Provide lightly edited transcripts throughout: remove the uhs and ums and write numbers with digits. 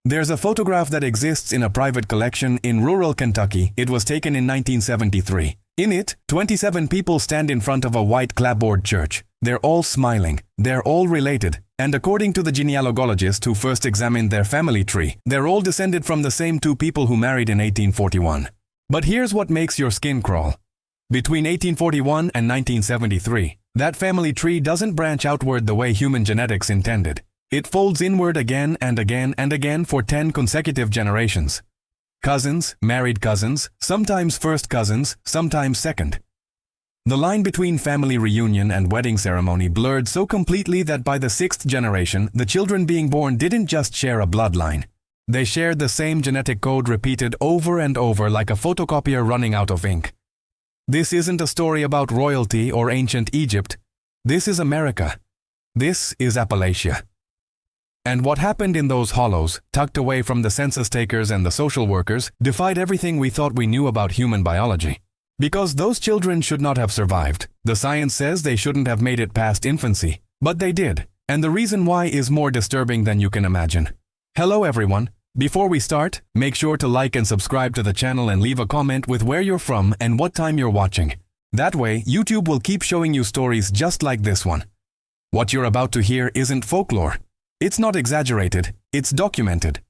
There's a photograph that exists in a private collection in rural Kentucky. It was taken in 1973. In it, 27 people stand in front of a white clapboard church. They're all smiling. They're all related. And according to the genealogist who first examined their family tree, they're all descended from the same two people who married in 1841. But here's what makes your skin crawl. Between 1841 and 1973, that family tree doesn't branch outward the way human genetics intended. It folds inward again and again and again for 10 consecutive generations. Cousins, married cousins, sometimes first cousins, sometimes second. The line between family reunion and wedding ceremony blurred so completely that by the 6th generation, the children being born didn't just share a bloodline. They shared the same genetic code repeated over and over like a photocopier running out of ink. This isn't a story about royalty or ancient Egypt. This is America. This is Appalachia. And what happened in those hollows, tucked away from the census takers and the social workers, defied everything we thought we knew about human biology. Because those children should not have survived. The science says they shouldn't have made it past infancy. But they did. And the reason why is more disturbing than you can imagine. Hello everyone. Before we start, make sure to like and subscribe to the channel and leave a comment with where you're from and what time you're watching. That way, YouTube will keep showing you stories just like this one. What you're about to hear isn't folklore. It's not exaggerated, it's documented.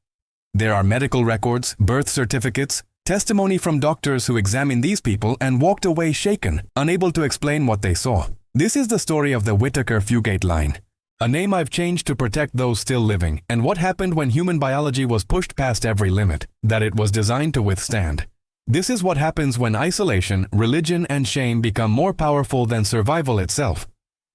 There are medical records, birth certificates, testimony from doctors who examined these people and walked away shaken, unable to explain what they saw. This is the story of the Whittaker-Fugate line, a name I've changed to protect those still living, and what happened when human biology was pushed past every limit that it was designed to withstand. This is what happens when isolation, religion, and shame become more powerful than survival itself.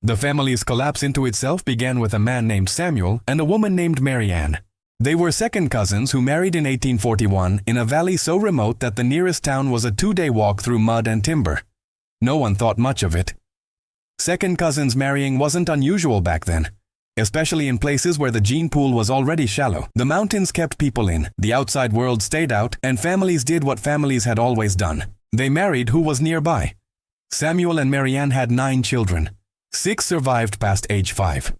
The family's collapse into itself began with a man named Samuel and a woman named Mary Ann. They were second cousins who married in 1841 in a valley so remote that the nearest town was a 2-day walk through mud and timber. No one thought much of it. Second cousins marrying wasn't unusual back then, especially in places where the gene pool was already shallow. The mountains kept people in, the outside world stayed out, and families did what families had always done. They married who was nearby. Samuel and Mary Ann had 9 children. 6 survived past age 5.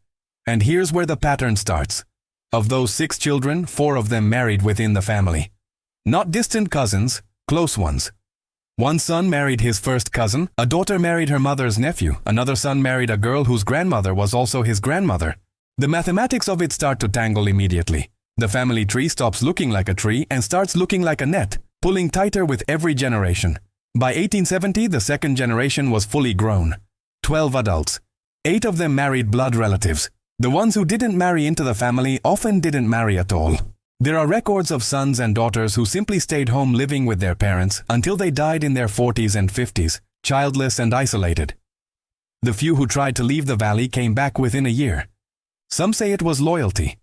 And here's where the pattern starts. Of those 6 children, 4 of them married within the family. Not distant cousins, close ones. One son married his first cousin, a daughter married her mother's nephew, another son married a girl whose grandmother was also his grandmother. The mathematics of it start to tangle immediately. The family tree stops looking like a tree and starts looking like a net, pulling tighter with every generation. By 1870, the second generation was fully grown. 12 adults. 8 of them married blood relatives. The ones who didn't marry into the family often didn't marry at all. There are records of sons and daughters who simply stayed home living with their parents until they died in their 40s and 50s, childless and isolated. The few who tried to leave the valley came back within a year. Some say it was loyalty.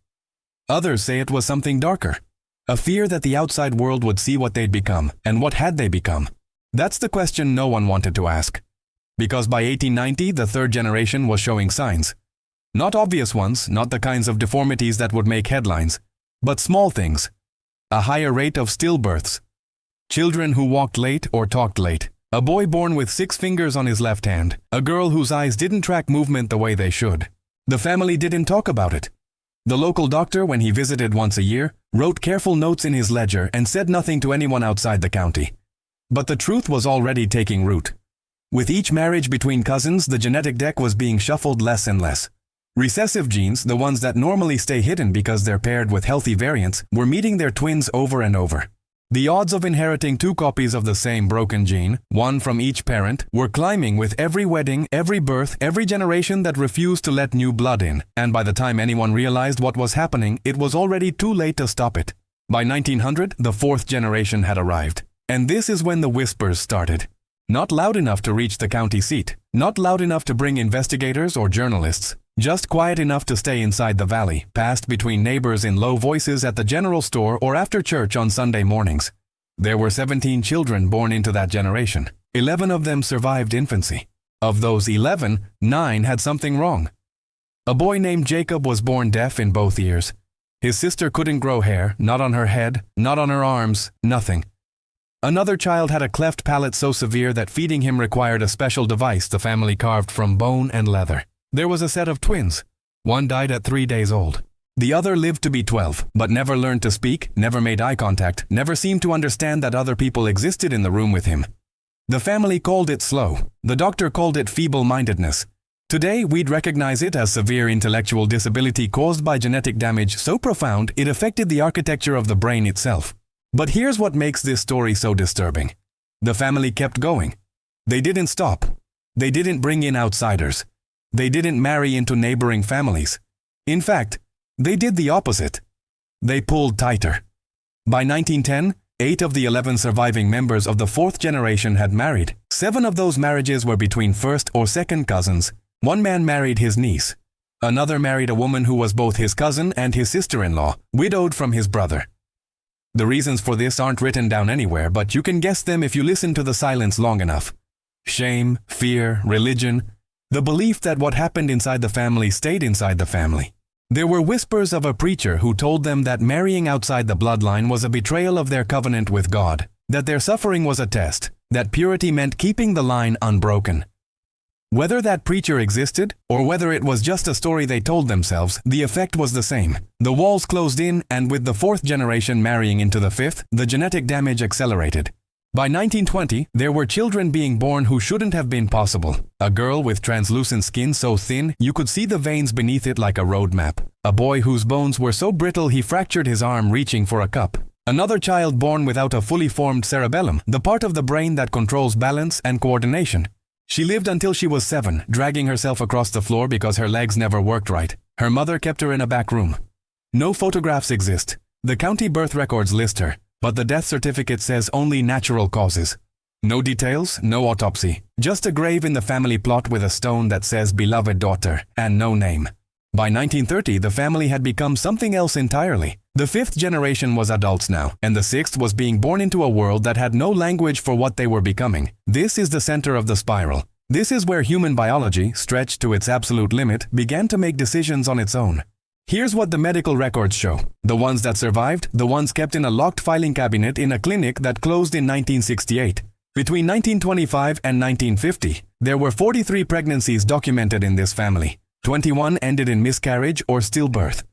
Others say it was something darker. A fear that the outside world would see what they'd become, and what had they become? That's the question no one wanted to ask. Because by 1890, the third generation was showing signs. Not obvious ones, not the kinds of deformities that would make headlines, but small things. A higher rate of stillbirths. Children who walked late or talked late. A boy born with 6 fingers on his left hand. A girl whose eyes didn't track movement the way they should. The family didn't talk about it. The local doctor, when he visited once a year, wrote careful notes in his ledger and said nothing to anyone outside the county. But the truth was already taking root. With each marriage between cousins, the genetic deck was being shuffled less and less. Recessive genes, the ones that normally stay hidden because they're paired with healthy variants, were meeting their twins over and over. The odds of inheriting 2 copies of the same broken gene, one from each parent, were climbing with every wedding, every birth, every generation that refused to let new blood in. And by the time anyone realized what was happening, it was already too late to stop it. By 1900, the 4th generation had arrived. And this is when the whispers started. Not loud enough to reach the county seat. Not loud enough to bring investigators or journalists. Just quiet enough to stay inside the valley, passed between neighbors in low voices at the general store or after church on Sunday mornings. There were 17 children born into that generation. 11 of them survived infancy. Of those 11, 9 had something wrong. A boy named Jacob was born deaf in both ears. His sister couldn't grow hair, not on her head, not on her arms, nothing. Another child had a cleft palate so severe that feeding him required a special device the family carved from bone and leather. There was a set of twins. One died at 3 days old. The other lived to be 12, but never learned to speak, never made eye contact, never seemed to understand that other people existed in the room with him. The family called it slow. The doctor called it feeble-mindedness. Today, we'd recognize it as severe intellectual disability caused by genetic damage so profound it affected the architecture of the brain itself. But here's what makes this story so disturbing. The family kept going. They didn't stop. They didn't bring in outsiders. They didn't marry into neighboring families. In fact, they did the opposite. They pulled tighter. By 1910, 8 of the 11 surviving members of the fourth generation had married. 7 of those marriages were between first or second cousins. One man married his niece. Another married a woman who was both his cousin and his sister-in-law, widowed from his brother. The reasons for this aren't written down anywhere, but you can guess them if you listen to the silence long enough. Shame, fear, religion, the belief that what happened inside the family stayed inside the family. There were whispers of a preacher who told them that marrying outside the bloodline was a betrayal of their covenant with God, that their suffering was a test, that purity meant keeping the line unbroken. Whether that preacher existed, or whether it was just a story they told themselves, the effect was the same. The walls closed in, and with the fourth generation marrying into the fifth, the genetic damage accelerated. By 1920, there were children being born who shouldn't have been possible. A girl with translucent skin so thin you could see the veins beneath it like a road map. A boy whose bones were so brittle he fractured his arm reaching for a cup. Another child born without a fully formed cerebellum, the part of the brain that controls balance and coordination. She lived until she was 7, dragging herself across the floor because her legs never worked right. Her mother kept her in a back room. No photographs exist. The county birth records list her, but the death certificate says only natural causes. No details, no autopsy, just a grave in the family plot with a stone that says beloved daughter, and no name. By 1930, the family had become something else entirely. The fifth generation was adults now, and the sixth was being born into a world that had no language for what they were becoming. This is the center of the spiral. This is where human biology, stretched to its absolute limit, began to make decisions on its own. Here's what the medical records show. The ones that survived, the ones kept in a locked filing cabinet in a clinic that closed in 1968. Between 1925 and 1950, there were 43 pregnancies documented in this family. 21 ended in miscarriage or stillbirth.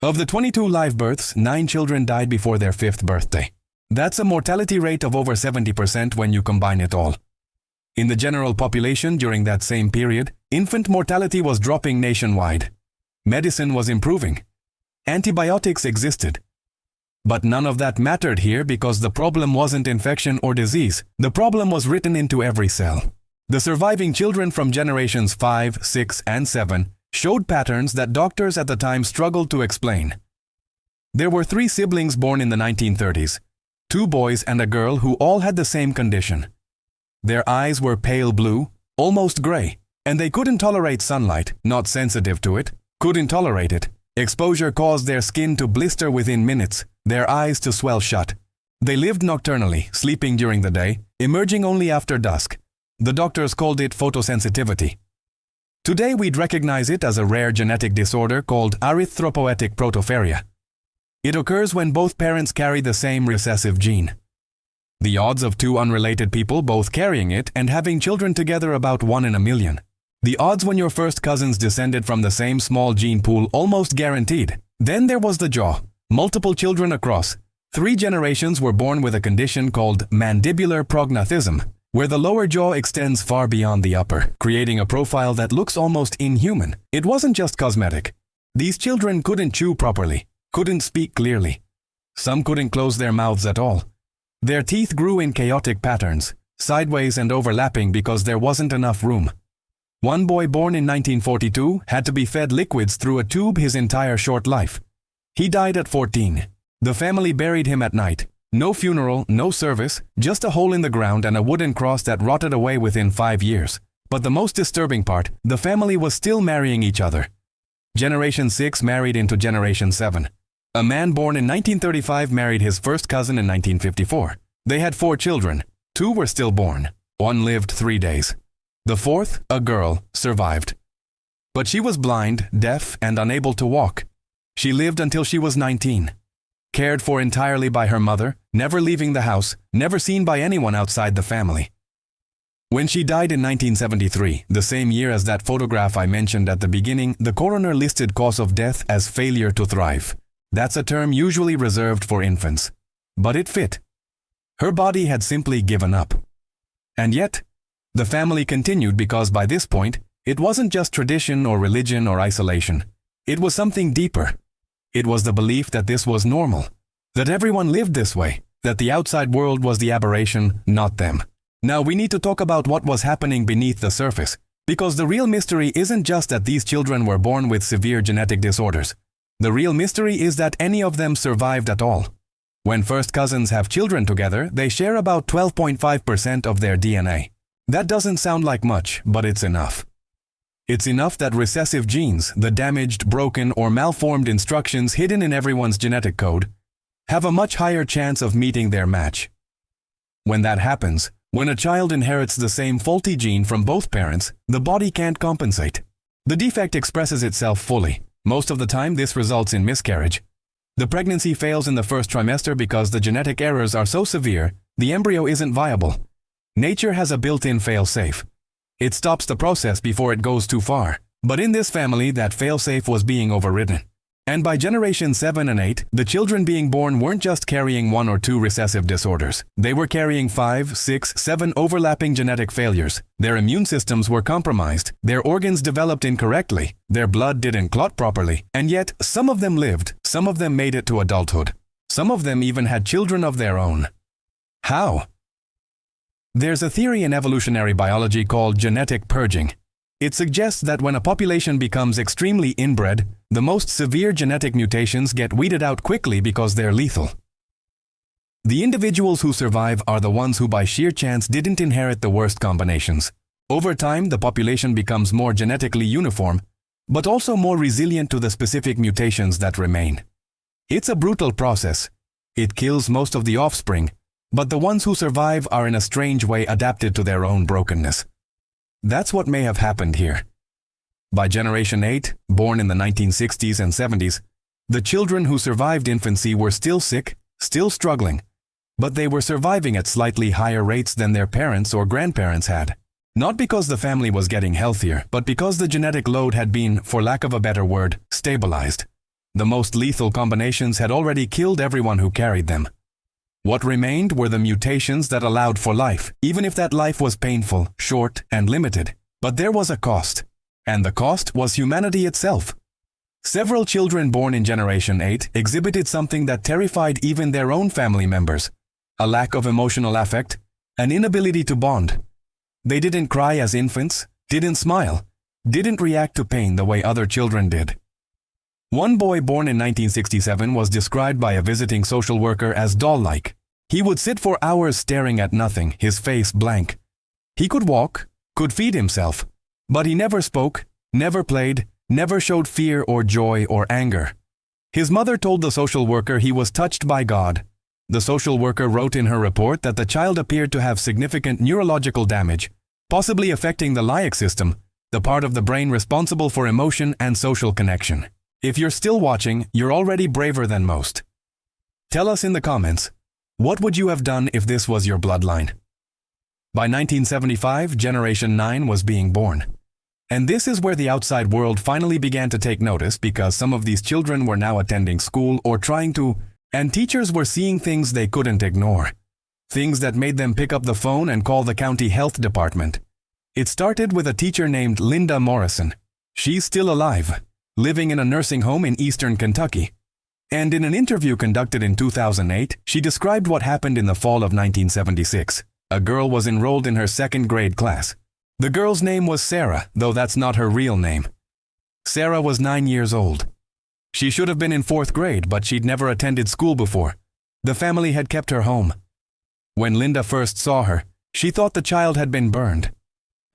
Of the 22 live births, 9 children died before their 5th birthday. That's a mortality rate of over 70% when you combine it all. In the general population during that same period, infant mortality was dropping nationwide. Medicine was improving. Antibiotics existed. But none of that mattered here because the problem wasn't infection or disease. The problem was written into every cell. The surviving children from generations 5, 6, and 7 showed patterns that doctors at the time struggled to explain. There were 3 siblings born in the 1930s, 2 boys and a girl who all had the same condition. Their eyes were pale blue, almost gray, and they couldn't tolerate sunlight, not sensitive to it. Couldn't tolerate it. Exposure caused their skin to blister within minutes, their eyes to swell shut. They lived nocturnally, sleeping during the day, emerging only after dusk. The doctors called it photosensitivity. Today we'd recognize it as a rare genetic disorder called erythropoietic protopharia. It occurs when both parents carry the same recessive gene. The odds of 2 unrelated people both carrying it and having children together about 1 in a million. The odds when your first cousins descended from the same small gene pool almost guaranteed. Then there was the jaw. Multiple children across. 3 generations were born with a condition called mandibular prognathism, where the lower jaw extends far beyond the upper, creating a profile that looks almost inhuman. It wasn't just cosmetic. These children couldn't chew properly, couldn't speak clearly. Some couldn't close their mouths at all. Their teeth grew in chaotic patterns, sideways and overlapping because there wasn't enough room. One boy born in 1942 had to be fed liquids through a tube his entire short life. He died at 14. The family buried him at night. No funeral, no service, just a hole in the ground and a wooden cross that rotted away within 5 years. But the most disturbing part, the family was still marrying each other. Generation 6 married into Generation 7. A man born in 1935 married his first cousin in 1954. They had 4 children. 2 were stillborn. 1 lived 3 days. The 4th, a girl, survived. But she was blind, deaf, and unable to walk. She lived until she was 19. Cared for entirely by her mother, never leaving the house, never seen by anyone outside the family. When she died in 1973, the same year as that photograph I mentioned at the beginning, the coroner listed cause of death as failure to thrive. That's a term usually reserved for infants. But it fit. Her body had simply given up. And yet, the family continued because by this point, it wasn't just tradition or religion or isolation. It was something deeper. It was the belief that this was normal, that everyone lived this way, that the outside world was the aberration, not them. Now we need to talk about what was happening beneath the surface, because the real mystery isn't just that these children were born with severe genetic disorders. The real mystery is that any of them survived at all. When first cousins have children together, they share about 12.5% of their DNA. That doesn't sound like much, but it's enough. It's enough that recessive genes, the damaged, broken, or malformed instructions hidden in everyone's genetic code, have a much higher chance of meeting their match. When that happens, when a child inherits the same faulty gene from both parents, the body can't compensate. The defect expresses itself fully. Most of the time, this results in miscarriage. The pregnancy fails in the first trimester because the genetic errors are so severe, the embryo isn't viable. Nature has a built-in fail-safe. It stops the process before it goes too far. But in this family, that fail-safe was being overridden. And by generation 7 and 8, the children being born weren't just carrying 1 or 2 recessive disorders. They were carrying 5, 6, 7 overlapping genetic failures. Their immune systems were compromised. Their organs developed incorrectly. Their blood didn't clot properly. And yet, some of them lived. Some of them made it to adulthood. Some of them even had children of their own. How? There's a theory in evolutionary biology called genetic purging. It suggests that when a population becomes extremely inbred, the most severe genetic mutations get weeded out quickly because they're lethal. The individuals who survive are the ones who by sheer chance didn't inherit the worst combinations. Over time, the population becomes more genetically uniform, but also more resilient to the specific mutations that remain. It's a brutal process. It kills most of the offspring, but the ones who survive are in a strange way adapted to their own brokenness. That's what may have happened here. By generation 8, born in the 1960s and 70s, the children who survived infancy were still sick, still struggling, but they were surviving at slightly higher rates than their parents or grandparents had. Not because the family was getting healthier, but because the genetic load had been, for lack of a better word, stabilized. The most lethal combinations had already killed everyone who carried them. What remained were the mutations that allowed for life, even if that life was painful, short, and limited. But there was a cost, and the cost was humanity itself. Several children born in Generation 8 exhibited something that terrified even their own family members: a lack of emotional affect, an inability to bond. They didn't cry as infants, didn't smile, didn't react to pain the way other children did. One boy born in 1967 was described by a visiting social worker as doll-like. He would sit for hours staring at nothing, his face blank. He could walk, could feed himself, but he never spoke, never played, never showed fear or joy or anger. His mother told the social worker he was touched by God. The social worker wrote in her report that the child appeared to have significant neurological damage, possibly affecting the limbic system, the part of the brain responsible for emotion and social connection. If you're still watching, you're already braver than most. Tell us in the comments, what would you have done if this was your bloodline? By 1975, Generation 9 was being born. And this is where the outside world finally began to take notice, because some of these children were now attending school or trying to, and teachers were seeing things they couldn't ignore. Things that made them pick up the phone and call the county health department. It started with a teacher named Linda Morrison. She's still alive, living in a nursing home in eastern Kentucky. And in an interview conducted in 2008, she described what happened in the fall of 1976. A girl was enrolled in her second grade class. The girl's name was Sarah, though that's not her real name. Sarah was 9 years old. She should have been in 4th grade, but she'd never attended school before. The family had kept her home. When Linda first saw her, she thought the child had been burned.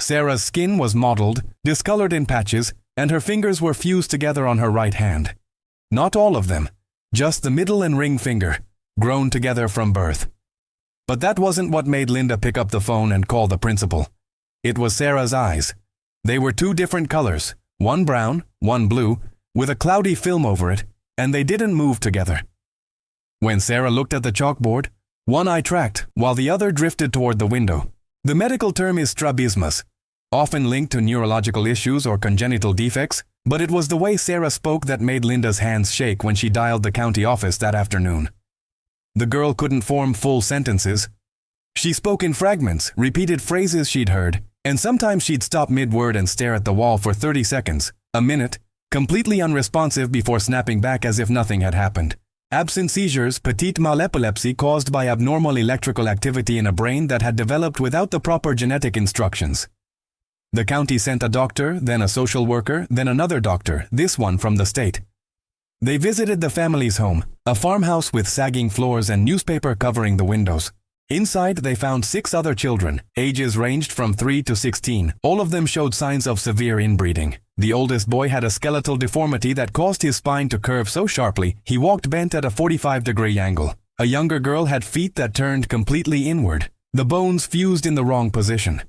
Sarah's skin was mottled, discolored in patches, and her fingers were fused together on her right hand. Not all of them, just the middle and ring finger, grown together from birth. But that wasn't what made Linda pick up the phone and call the principal. It was Sarah's eyes. They were 2 different colors, one brown, one blue, with a cloudy film over it, and they didn't move together. When Sarah looked at the chalkboard, one eye tracked while the other drifted toward the window. The medical term is strabismus, often linked to neurological issues or congenital defects, but it was the way Sarah spoke that made Linda's hands shake when she dialed the county office that afternoon. The girl couldn't form full sentences. She spoke in fragments, repeated phrases she'd heard, and sometimes she'd stop mid-word and stare at the wall for 30 seconds, a minute, completely unresponsive before snapping back as if nothing had happened. Absent seizures, petit mal epilepsy caused by abnormal electrical activity in a brain that had developed without the proper genetic instructions. The county sent a doctor, then a social worker, then another doctor, this one from the state. They visited the family's home, a farmhouse with sagging floors and newspaper covering the windows. Inside, they found 6 other children, ages ranged from 3 to 16. All of them showed signs of severe inbreeding. The oldest boy had a skeletal deformity that caused his spine to curve so sharply he walked bent at a 45-degree angle. A younger girl had feet that turned completely inward. The bones fused in the wrong position.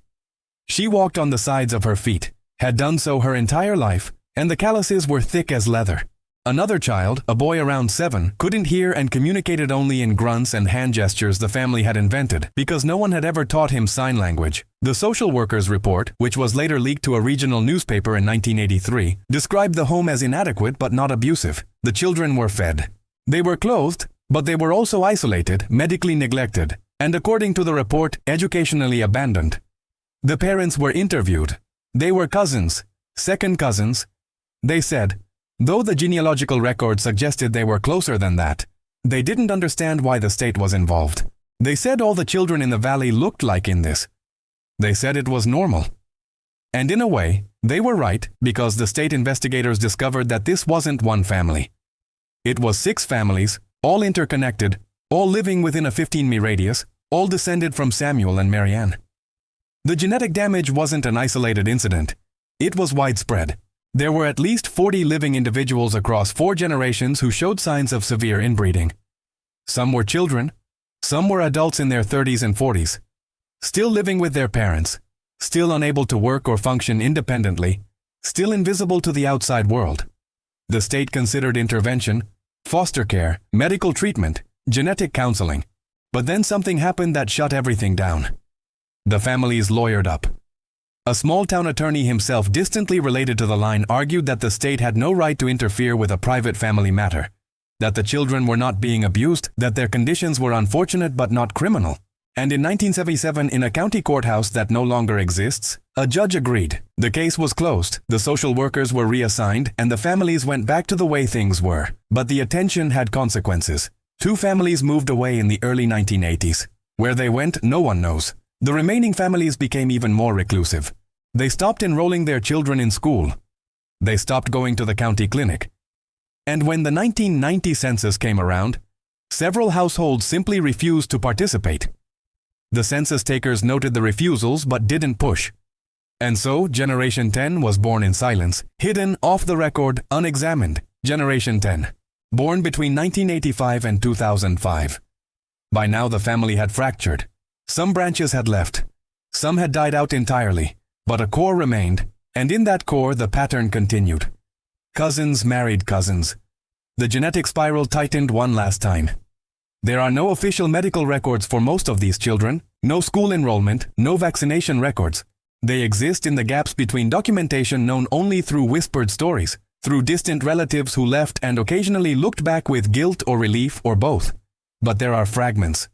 She walked on the sides of her feet, had done so her entire life, and the calluses were thick as leather. Another child, a boy around 7, couldn't hear and communicated only in grunts and hand gestures the family had invented because no one had ever taught him sign language. The social worker's report, which was later leaked to a regional newspaper in 1983, described the home as inadequate but not abusive. The children were fed. They were clothed, but they were also isolated, medically neglected, and according to the report, educationally abandoned. The parents were interviewed. They were cousins, second cousins. They said, though the genealogical record suggested they were closer than that, they didn't understand why the state was involved. They said all the children in the valley looked like in this. They said it was normal. And in a way, they were right because the state investigators discovered that this wasn't one family. It was 6 families, all interconnected, all living within a 15-mi radius, all descended from Samuel and Marianne. The genetic damage wasn't an isolated incident. It was widespread. There were at least 40 living individuals across 4 generations who showed signs of severe inbreeding. Some were children, some were adults in their 30s and 40s, still living with their parents, still unable to work or function independently, still invisible to the outside world. The state considered intervention, foster care, medical treatment, genetic counseling, but then something happened that shut everything down. The families lawyered up. A small-town attorney himself distantly related to the line argued that the state had no right to interfere with a private family matter, that the children were not being abused, that their conditions were unfortunate but not criminal. And in 1977, in a county courthouse that no longer exists, a judge agreed. The case was closed, the social workers were reassigned, and the families went back to the way things were. But the attention had consequences. 2 families moved away in the early 1980s. Where they went, no one knows. The remaining families became even more reclusive. They stopped enrolling their children in school. They stopped going to the county clinic. And when the 1990 census came around, several households simply refused to participate. The census takers noted the refusals but didn't push. And so, Generation 10 was born in silence, hidden, off the record, unexamined. Generation 10, born between 1985 and 2005. By now the family had fractured. Some branches had left. Some had died out entirely, but a core remained, and in that core the pattern continued. Cousins married cousins. The genetic spiral tightened one last time. There are no official medical records for most of these children, no school enrollment, no vaccination records. They exist in the gaps between documentation known only through whispered stories, through distant relatives who left and occasionally looked back with guilt or relief or both. But there are fragments.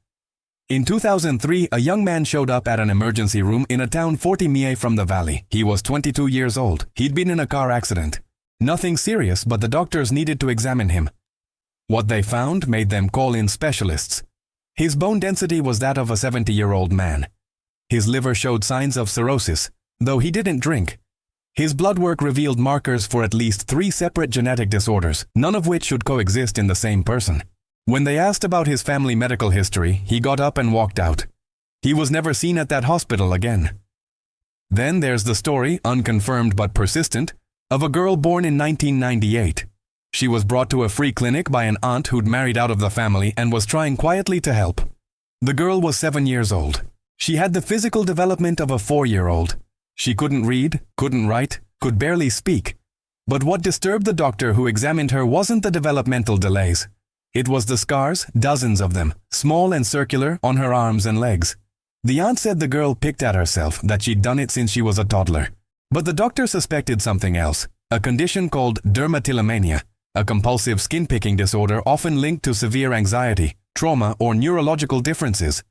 In 2003, a young man showed up at an emergency room in a town 40 mi from the valley. He was 22 years old. He'd been in a car accident. Nothing serious, but the doctors needed to examine him. What they found made them call in specialists. His bone density was that of a 70-year-old man. His liver showed signs of cirrhosis, though he didn't drink. His blood work revealed markers for at least 3 separate genetic disorders, none of which should coexist in the same person. When they asked about his family medical history, he got up and walked out. He was never seen at that hospital again. Then there's the story, unconfirmed but persistent, of a girl born in 1998. She was brought to a free clinic by an aunt who'd married out of the family and was trying quietly to help. The girl was 7 years old. She had the physical development of a 4-year-old. She couldn't read, couldn't write, could barely speak. But what disturbed the doctor who examined her wasn't the developmental delays. It was the scars, dozens of them, small and circular, on her arms and legs. The aunt said the girl picked at herself, that she'd done it since she was a toddler. But the doctor suspected something else, a condition called dermatillomania, a compulsive skin-picking disorder often linked to severe anxiety, trauma, or neurological differences.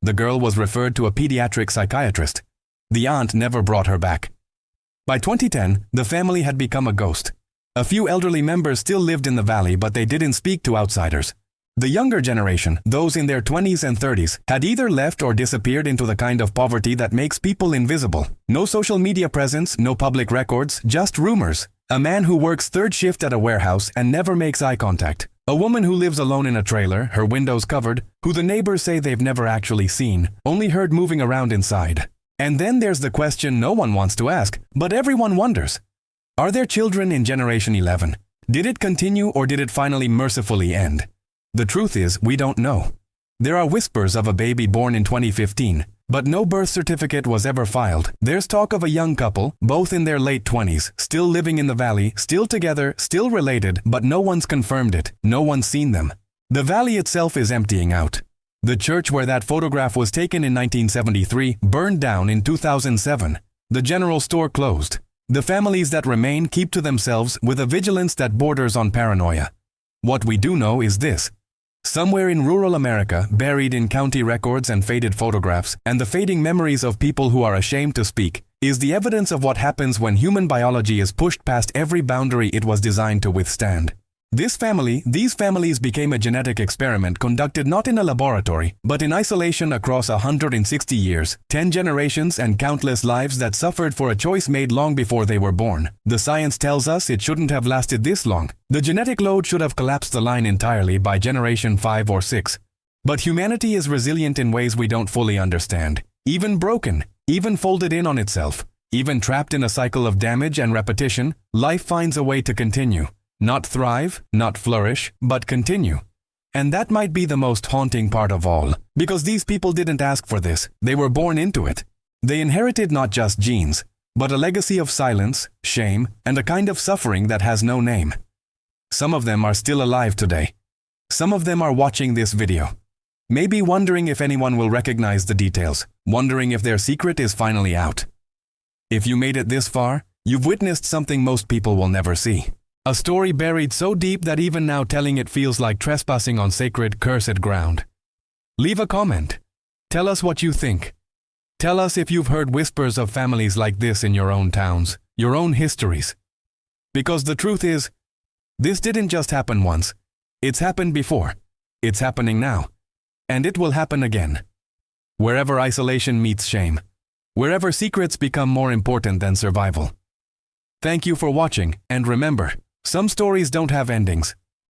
The girl was referred to a pediatric psychiatrist. The aunt never brought her back. By 2010, the family had become a ghost. A few elderly members still lived in the valley, but they didn't speak to outsiders. The younger generation, those in their 20s and 30s, had either left or disappeared into the kind of poverty that makes people invisible. No social media presence, no public records, just rumors. A man who works third shift at a warehouse and never makes eye contact. A woman who lives alone in a trailer, her windows covered, who the neighbors say they've never actually seen, only heard moving around inside. And then there's the question no one wants to ask, but everyone wonders. Are there children in Generation 11? Did it continue or did it finally mercifully end? The truth is, we don't know. There are whispers of a baby born in 2015, but no birth certificate was ever filed. There's talk of a young couple, both in their late 20s, still living in the valley, still together, still related, but no one's confirmed it. No one's seen them. The valley itself is emptying out. The church where that photograph was taken in 1973 burned down in 2007. The general store closed. The families that remain keep to themselves with a vigilance that borders on paranoia. What we do know is this. Somewhere in rural America, buried in county records and faded photographs, and the fading memories of people who are ashamed to speak, is the evidence of what happens when human biology is pushed past every boundary it was designed to withstand. These families became a genetic experiment conducted not in a laboratory, but in isolation across 160 years, 10 generations and countless lives that suffered for a choice made long before they were born. The science tells us it shouldn't have lasted this long. The genetic load should have collapsed the line entirely by generation 5 or 6. But humanity is resilient in ways we don't fully understand. Even broken, even folded in on itself, even trapped in a cycle of damage and repetition, life finds a way to continue. Not thrive, not flourish, but continue. And that might be the most haunting part of all, because these people didn't ask for this, they were born into it. They inherited not just genes, but a legacy of silence, shame, and a kind of suffering that has no name. Some of them are still alive today. Some of them are watching this video. Maybe wondering if anyone will recognize the details, wondering if their secret is finally out. If you made it this far, you've witnessed something most people will never see. A story buried so deep that even now telling it feels like trespassing on sacred, cursed ground. Leave a comment. Tell us what you think. Tell us if you've heard whispers of families like this in your own towns, your own histories. Because the truth is, this didn't just happen once. It's happened before. It's happening now. And it will happen again. Wherever isolation meets shame. Wherever secrets become more important than survival. Thank you for watching, and remember, some stories don't have endings,